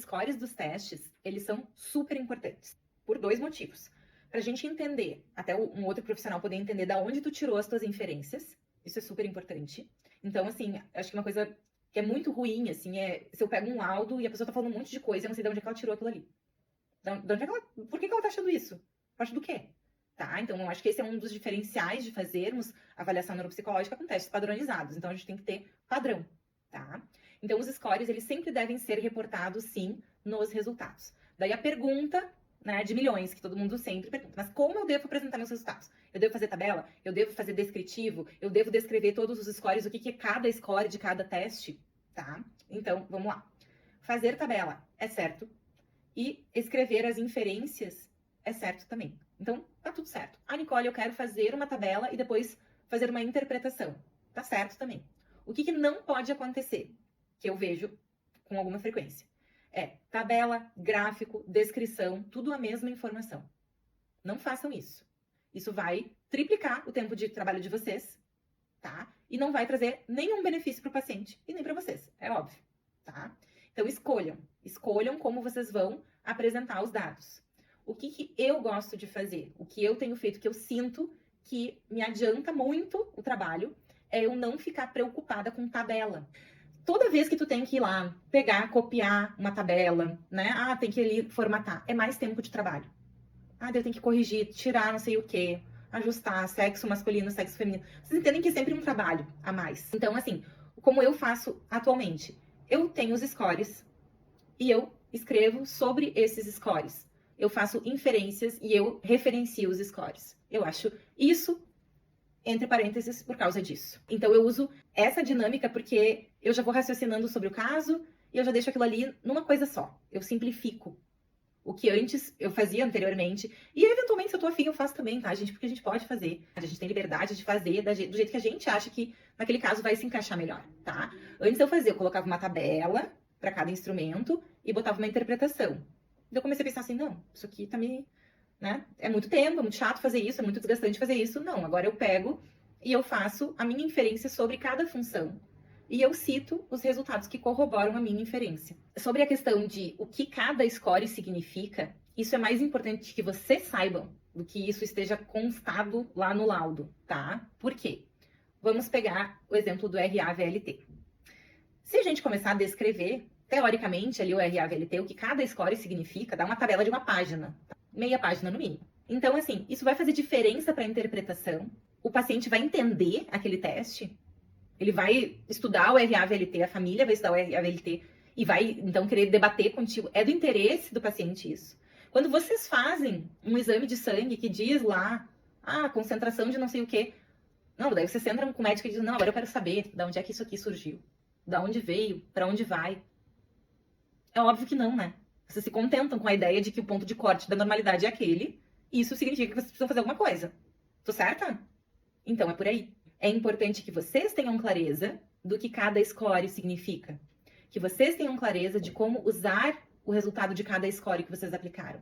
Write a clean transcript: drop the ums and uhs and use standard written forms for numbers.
scores dos testes, eles são super importantes, por dois motivos. Pra gente entender, até um outro profissional poder entender da onde tu tirou as tuas inferências, isso é super importante. Então, assim, acho que uma coisa que é muito ruim, assim, é se eu pego um laudo e a pessoa tá falando um monte de coisa e eu não sei de onde é que ela tirou aquilo ali. De onde é que ela, por que ela tá achando isso? A partir do quê? Tá? Então, eu acho que esse é um dos diferenciais de fazermos avaliação neuropsicológica com testes padronizados. Então, a gente tem que ter padrão, tá? Então, os scores, eles sempre devem ser reportados, sim, nos resultados. Daí a pergunta, né, de milhões, que todo mundo sempre pergunta, mas como eu devo apresentar meus resultados? Eu devo fazer tabela? Eu devo fazer descritivo? Eu devo descrever todos os scores, o que é cada score de cada teste? Tá? Então, vamos lá. Fazer tabela é certo e escrever as inferências é certo também. Então, tá tudo certo. Ah, Nicole, eu quero fazer uma tabela e depois fazer uma interpretação. Tá certo também. O que não pode acontecer, que eu vejo com alguma frequência, é tabela, gráfico, descrição, tudo a mesma informação. Não façam isso. Isso vai triplicar o tempo de trabalho de vocês, tá? E não vai trazer nenhum benefício para o paciente e nem para vocês, é óbvio, tá? Então, escolham como vocês vão apresentar os dados. O que eu gosto de fazer, o que eu tenho feito, que eu sinto que me adianta muito o trabalho, é eu não ficar preocupada com tabela. Toda vez que tu tem que ir lá, pegar, copiar uma tabela, né? Ah, tem que ir ali formatar. É mais tempo de trabalho. Ah, eu tenho que corrigir, tirar não sei o quê, ajustar sexo masculino, sexo feminino. Vocês entendem que é sempre um trabalho a mais. Então, assim, como eu faço atualmente? Eu tenho os scores e eu escrevo sobre esses scores. Eu faço inferências e eu referencio os scores. Eu acho isso entre parênteses por causa disso. Então eu uso essa dinâmica porque eu já vou raciocinando sobre o caso e eu já deixo aquilo ali numa coisa só. Eu simplifico o que antes eu fazia anteriormente. E eventualmente, se eu tô afim, eu faço também, tá, gente? Porque a gente pode fazer. A gente tem liberdade de fazer do jeito que a gente acha que naquele caso vai se encaixar melhor, tá? Antes eu colocava uma tabela para cada instrumento e botava uma interpretação. Então eu comecei a pensar assim, não, isso aqui tá me... né? É muito tempo, é muito chato fazer isso, é muito desgastante fazer isso. Não, agora eu pego e eu faço a minha inferência sobre cada função. E eu cito os resultados que corroboram a minha inferência. Sobre a questão de o que cada score significa, isso é mais importante que vocês saibam do que isso esteja constado lá no laudo, tá? Por quê? Vamos pegar o exemplo do RA-VLT. Se a gente começar a descrever, teoricamente, ali o RA-VLT, o que cada score significa, dá uma tabela de uma página, meia página no mínimo. Então, assim, isso vai fazer diferença para a interpretação. O paciente vai entender aquele teste. Ele vai estudar o RA-VLT, a família vai estudar o RA-VLT e vai, então, querer debater contigo. É do interesse do paciente isso. Quando vocês fazem um exame de sangue que diz lá, concentração de não sei o quê. Não, daí vocês entram com o médico e dizem, não, agora eu quero saber de onde é que isso aqui surgiu. Da onde veio, para onde vai. É óbvio que não, né? Vocês se contentam com a ideia de que o ponto de corte da normalidade é aquele, e isso significa que vocês precisam fazer alguma coisa. Tô certa? Então, é por aí. É importante que vocês tenham clareza do que cada score significa. Que vocês tenham clareza de como usar o resultado de cada score que vocês aplicaram.